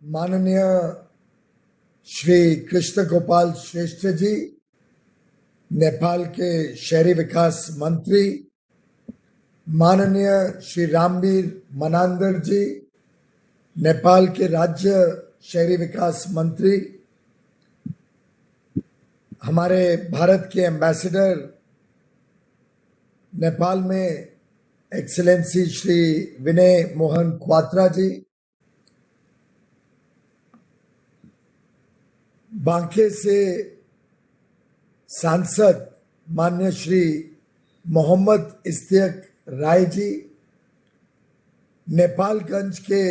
माननीय श्री कृष्ण गोपाल श्रेष्ठ जी, नेपाल के शहरी विकास मंत्री, माननीय श्री रामवीर मनांदर जी, नेपाल के राज्य शहरी विकास मंत्री, हमारे भारत के एम्बेसडर नेपाल में एक्सेलेंसी श्री विनय मोहन क्वात्रा जी, बांके से सांसद माननीय श्री मोहम्मद इस्तिक राय जी, नेपालगंज के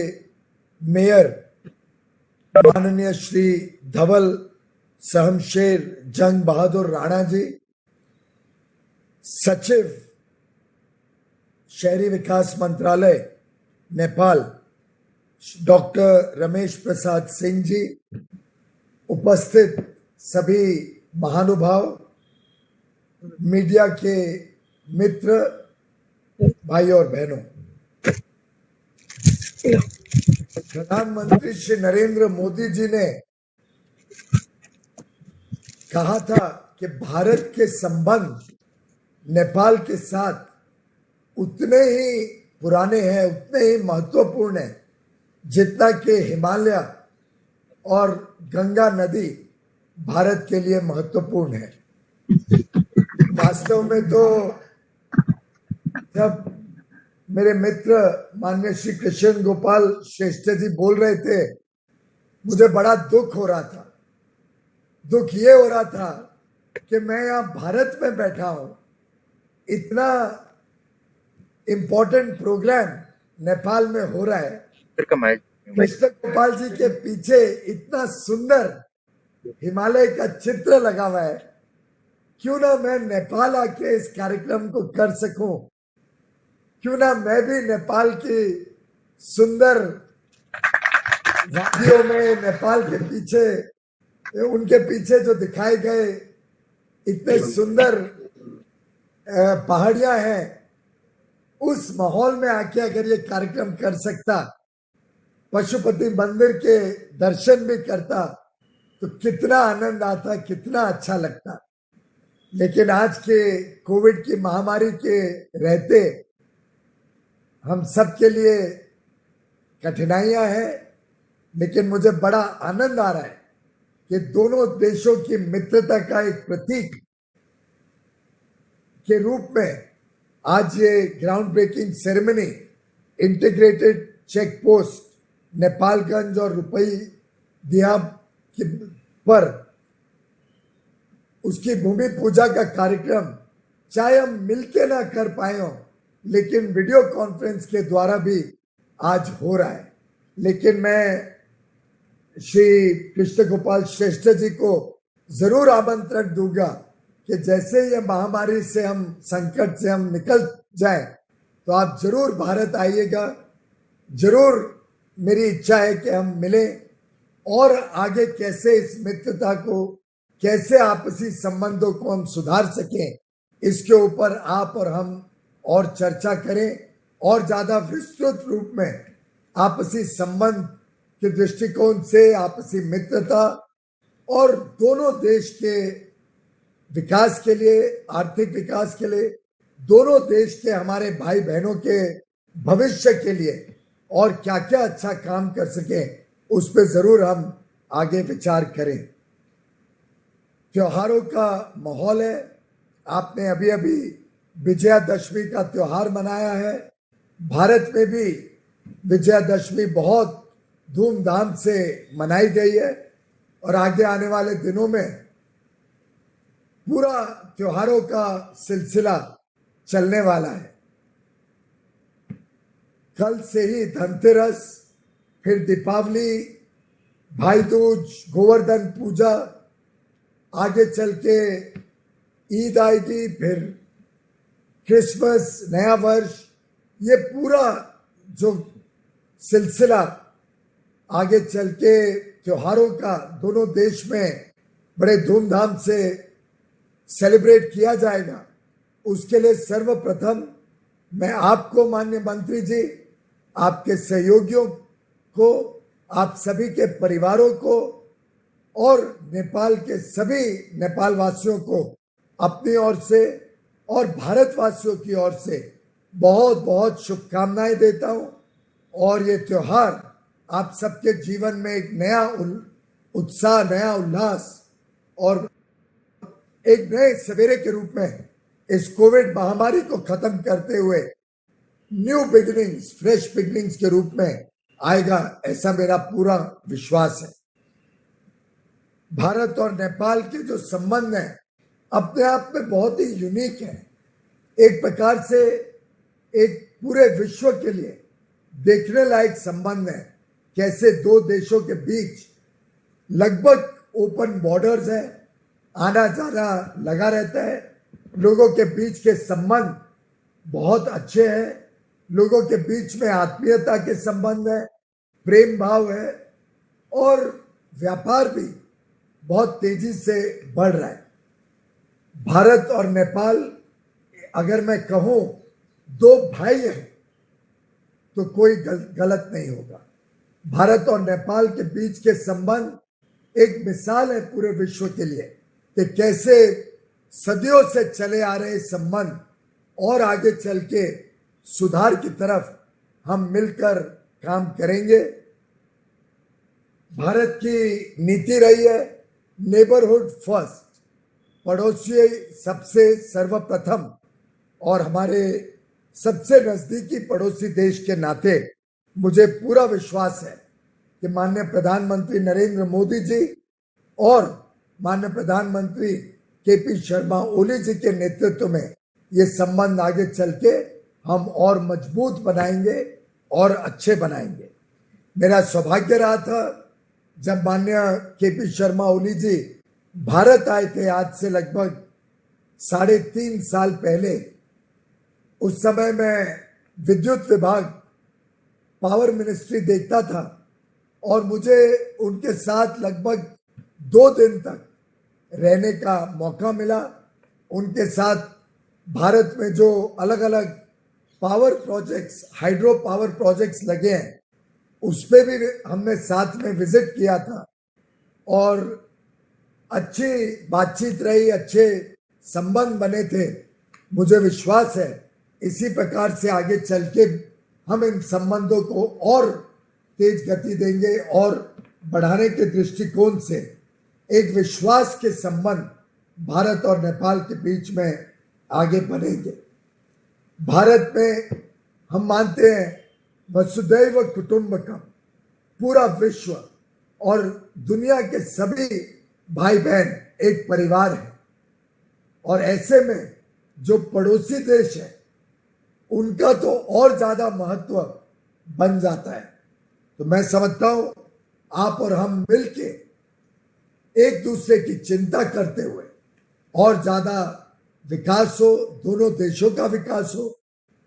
मेयर माननीय श्री धवल सहमशेर जंग बहादुर राणा जी, सचिव शहरी विकास मंत्रालय नेपाल डॉक्टर रमेश प्रसाद सिंह जी, उपस्थित सभी महानुभाव, मीडिया के मित्र, भाई और बहनों, प्रधानमंत्री श्री नरेंद्र मोदी जी ने कहा था कि भारत के संबंध नेपाल के साथ उतने ही पुराने हैं, उतने ही महत्वपूर्ण हैं जितना कि हिमालय और गंगा नदी भारत के लिए महत्वपूर्ण है। वास्तव में तो जब मेरे मित्र माननीय श्री कृष्ण गोपाल श्रेष्ठ जी बोल रहे थे, मुझे बड़ा दुख हो रहा था। दुख ये हो रहा था कि मैं यहाँ भारत में बैठा हूं, इतना इम्पोर्टेंट प्रोग्राम नेपाल में हो रहा है, कृष्ण गोपाल जी के पीछे इतना सुंदर हिमालय का चित्र लगा हुआ है, क्यों ना मैं नेपाल आके इस कार्यक्रम को कर सकूं, क्यों ना मैं भी नेपाल की सुंदर वादियों में, नेपाल के पीछे, उनके पीछे जो दिखाए गए इतने सुंदर पहाड़ियां हैं, उस माहौल में आके अगर ये कार्यक्रम कर सकता, पशुपति मंदिर के दर्शन भी करता, तो कितना आनंद आता, कितना अच्छा लगता। लेकिन आज के कोविड की महामारी के रहते हम सब के लिए कठिनाइयां हैं, लेकिन मुझे बड़ा आनंद आ रहा है कि दोनों देशों की मित्रता का एक प्रतीक के रूप में आज ये ground breaking ceremony integrated check post Nepalganj और रुपई दिया पर उसकी भूमि पूजा का कार्यक्रम, चाहे हम मिलके ना कर पाए हो, लेकिन वीडियो कॉन्फ्रेंस के द्वारा भी आज हो रहा है। लेकिन मैं श्री कृष्ण गोपाल श्रेष्ठ जी को जरूर आमंत्रण दूंगा कि जैसे ये महामारी से हम, संकट से हम निकल जाए, तो आप जरूर भारत आइएगा। जरूर मेरी इच्छा है कि हम मिलें और आगे कैसे इस मित्रता को, कैसे आपसी संबंधों को हम सुधार सकें, इसके ऊपर आप और हम और चर्चा करें और ज्यादा विस्तृत रूप में आपसी संबंध के दृष्टिकोण से, आपसी मित्रता और दोनों देश के विकास के लिए, आर्थिक विकास के लिए, दोनों देश के हमारे भाई बहनों के भविष्य के लिए और क्या क्या अच्छा काम कर सके, उस पर जरूर हम आगे विचार करें। त्योहारों का माहौल है। आपने अभी अभी विजयादशमी का त्योहार मनाया है। भारत में भी विजयादशमी बहुत धूमधाम से मनाई गई है और आगे आने वाले दिनों में पूरा त्योहारों का सिलसिला चलने वाला है। कल से ही धनतेरस, फिर दीपावली, भाई दूज, गोवर्धन पूजा, आगे चल के ईद आएगी, फिर क्रिसमस, नया वर्ष, ये पूरा जो सिलसिला आगे चल के त्योहारों का दोनों देश में बड़े धूमधाम से सेलिब्रेट किया जाएगा। उसके लिए सर्वप्रथम मैं आपको माननीय मंत्री जी, आपके सहयोगियों को आप सभी के परिवारों को और नेपाल के सभी नेपाल वासियों को अपनी ओर से और भारतवासियों की ओर से बहुत बहुत शुभकामनाएं देता हूं। और ये त्योहार आप सबके जीवन में एक नया उत्साह, नया उल्लास और एक नए सवेरे के रूप में इस कोविड महामारी को खत्म करते हुए न्यू बिगिनिंग्स, फ्रेश बिगिनिंग्स के रूप में आएगा, ऐसा मेरा पूरा विश्वास है। भारत और नेपाल के जो संबंध हैं अपने आप में बहुत ही यूनिक है। एक प्रकार से एक पूरे विश्व के लिए देखने लायक संबंध है, कैसे दो देशों के बीच लगभग ओपन बॉर्डर्स है, आना जाना लगा रहता है, लोगों के बीच के संबंध बहुत अच्छे हैं, लोगों के बीच में आत्मीयता के संबंध है, प्रेम भाव है और व्यापार भी बहुत तेजी से बढ़ रहा है। भारत और नेपाल, अगर मैं कहूं दो भाई हैं तो कोई गलत नहीं होगा। भारत और नेपाल के बीच के संबंध एक मिसाल है पूरे विश्व के लिए कि कैसे सदियों से चले आ रहे संबंध और आगे चल के सुधार की तरफ हम मिलकर काम करेंगे। भारत की नीति रही है नेबरहुड फर्स्ट, पड़ोसी सबसे सर्वप्रथम, और हमारे सबसे नजदीकी पड़ोसी देश के नाते मुझे पूरा विश्वास है कि माननीय प्रधानमंत्री नरेंद्र मोदी जी और माननीय प्रधानमंत्री केपी शर्मा ओली जी के नेतृत्व में ये संबंध आगे चल के हम और मजबूत बनाएंगे और अच्छे बनाएंगे। मेरा सौभाग्य रहा था जब माननीय केपी शर्मा ओली जी भारत आए थे, आज से लगभग 3.5 साल पहले। उस समय मैं विद्युत विभाग, पावर मिनिस्ट्री देखता था और मुझे उनके साथ लगभग 2 दिन तक रहने का मौका मिला। उनके साथ भारत में जो अलग अलग power projects, hydro power projects लगे हैं, उस पर भी हमने साथ में विजिट किया था और अच्छी बातचीत रही, अच्छे संबंध बने थे। मुझे विश्वास है इसी प्रकार से आगे चल के हम इन संबंधों को और तेज गति देंगे और बढ़ाने के दृष्टिकोण से एक विश्वास के संबंध भारत और नेपाल के बीच में आगे बढ़ेंगे। भारत में हम मानते हैं वसुधैव कुटुंबकम, पूरा विश्व और दुनिया के सभी भाई बहन एक परिवार है, और ऐसे में जो पड़ोसी देश है उनका तो और ज्यादा महत्व बन जाता है। तो मैं समझता हूं आप और हम मिलके एक दूसरे की चिंता करते हुए और ज्यादा विकास हो, दोनों देशों का विकास हो,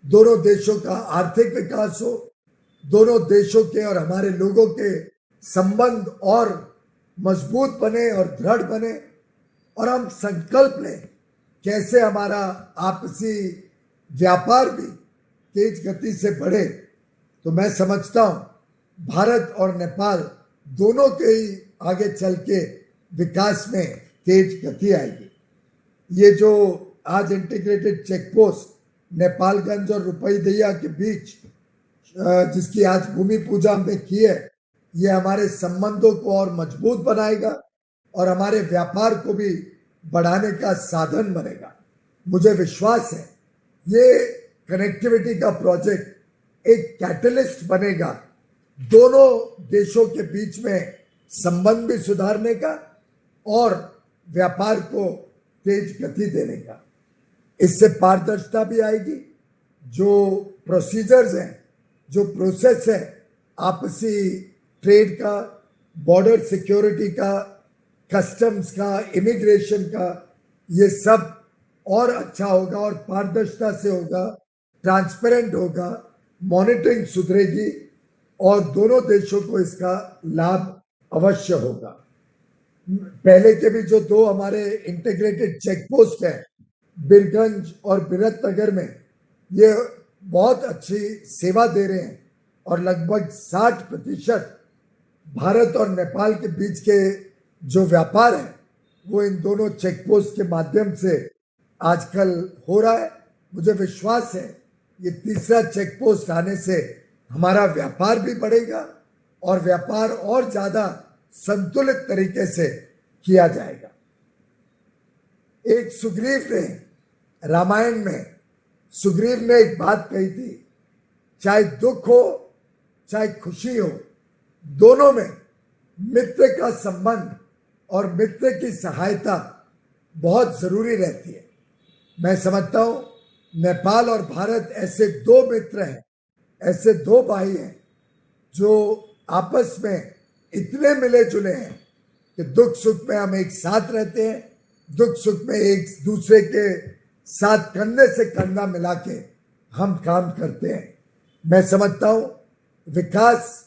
दोनों देशों का आर्थिक विकास हो, दोनों देशों के और हमारे लोगों के संबंध और मजबूत बने और दृढ़ बने, और हम संकल्प लें कैसे हमारा आपसी व्यापार भी तेज गति से बढ़े। तो मैं समझता हूं भारत और नेपाल दोनों के ही आगे चल के विकास में तेज गति आएगी। ये जो आज इंटीग्रेटेड चेक पोस्ट नेपालगंज और रुपईदिया के बीच जिसकी आज भूमि पूजा हमने की है, ये हमारे संबंधों को और मजबूत बनाएगा और हमारे व्यापार को भी बढ़ाने का साधन बनेगा। मुझे विश्वास है ये कनेक्टिविटी का प्रोजेक्ट एक कैटलिस्ट बनेगा दोनों देशों के बीच में संबंध भी सुधारने का और व्यापार को तेज गति देने का। इससे पारदर्शिता भी आएगी। जो प्रोसीजर्स हैं, जो प्रोसेस है आपसी ट्रेड का, बॉर्डर सिक्योरिटी का, कस्टम्स का, इमिग्रेशन का, ये सब और अच्छा होगा और पारदर्शिता से होगा, ट्रांसपेरेंट होगा, मॉनिटरिंग सुधरेगी और दोनों देशों को इसका लाभ अवश्य होगा। पहले के भी जो 2 हमारे इंटीग्रेटेड चेक पोस्ट है बिरगंज और बिरतनगर में, ये बहुत अच्छी सेवा दे रहे हैं और लगभग 60% भारत और नेपाल के बीच के जो व्यापार है वो इन दोनों चेक पोस्ट के माध्यम से आजकल हो रहा है। मुझे विश्वास है ये तीसरा चेक पोस्ट आने से हमारा व्यापार भी बढ़ेगा और व्यापार और ज्यादा संतुलित तरीके से किया जाएगा। एक सुग्रीव ने रामायण में सुग्रीव ने एक बात कही थी, चाहे दुख हो चाहे खुशी हो, दोनों में मित्र का संबंध और मित्र की सहायता बहुत जरूरी रहती है। मैं समझता हूं नेपाल और भारत ऐसे दो मित्र हैं, ऐसे दो भाई हैं जो आपस में इतने मिले जुले हैं कि दुख सुख में हम एक साथ रहते हैं, दुख सुख में एक दूसरे के साथ कंधे से कंधा मिला के हम काम करते हैं। मैं समझता हूं विकास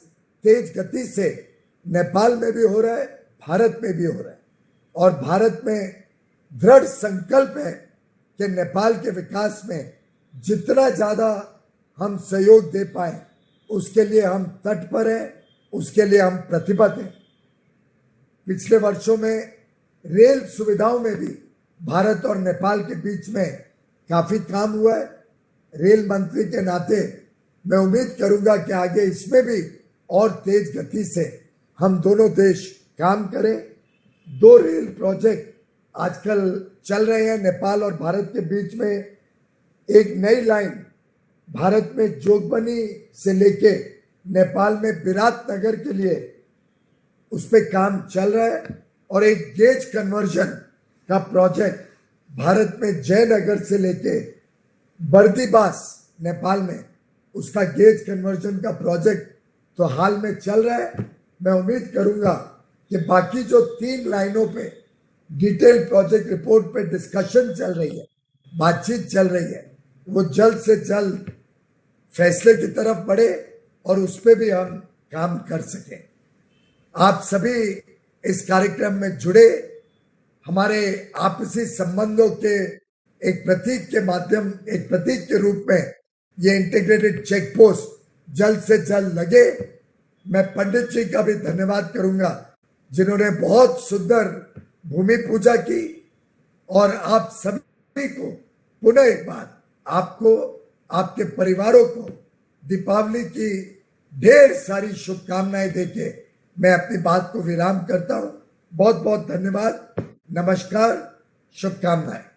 तेज गति से नेपाल में भी हो रहा है, भारत में भी हो रहा है और भारत में दृढ़ संकल्प है कि नेपाल के विकास में जितना ज्यादा हम सहयोग दे पाए उसके लिए हम तत्पर हैं, उसके लिए हम प्रतिबद्ध हैं। पिछले वर्षों में रेल सुविधाओं में भी भारत और नेपाल के बीच में काफी काम हुआ है। रेल मंत्री के नाते मैं उम्मीद करूंगा कि आगे इसमें भी और तेज गति से हम दोनों देश काम करें। 2 रेल प्रोजेक्ट आजकल चल रहे हैं नेपाल और भारत के बीच में। एक नई लाइन भारत में जोगबनी से लेके नेपाल में विराटनगर के लिए उस पर काम चल रहा है और एक गेज कन्वर्जन का प्रोजेक्ट भारत में जयनगर से लेके बर्दीबास नेपाल में उसका गेज कन्वर्जन का प्रोजेक्ट तो हाल में चल रहा है। मैं उम्मीद करूंगा कि बाकी जो 3 लाइनों पे डिटेल प्रोजेक्ट रिपोर्ट पे डिस्कशन चल रही है, बातचीत चल रही है, वो जल्द से जल्द फैसले की तरफ बढ़े और उस पर भी हम काम कर सकें। आप सभी इस कार्यक्रम में जुड़े, हमारे आपसी संबंधों के एक प्रतीक के रूप में ये इंटीग्रेटेड चेक पोस्ट जल्द से जल्द लगे। मैं पंडित जी का भी धन्यवाद करूंगा जिन्होंने बहुत सुंदर भूमि पूजा की और आप सभी को पुनः एक बार आपको, आपके परिवारों को दीपावली की ढेर सारी शुभकामनाएं देके मैं अपनी बात को विराम करता हूं। बहुत बहुत धन्यवाद, नमस्कार, शुभकामनाएं।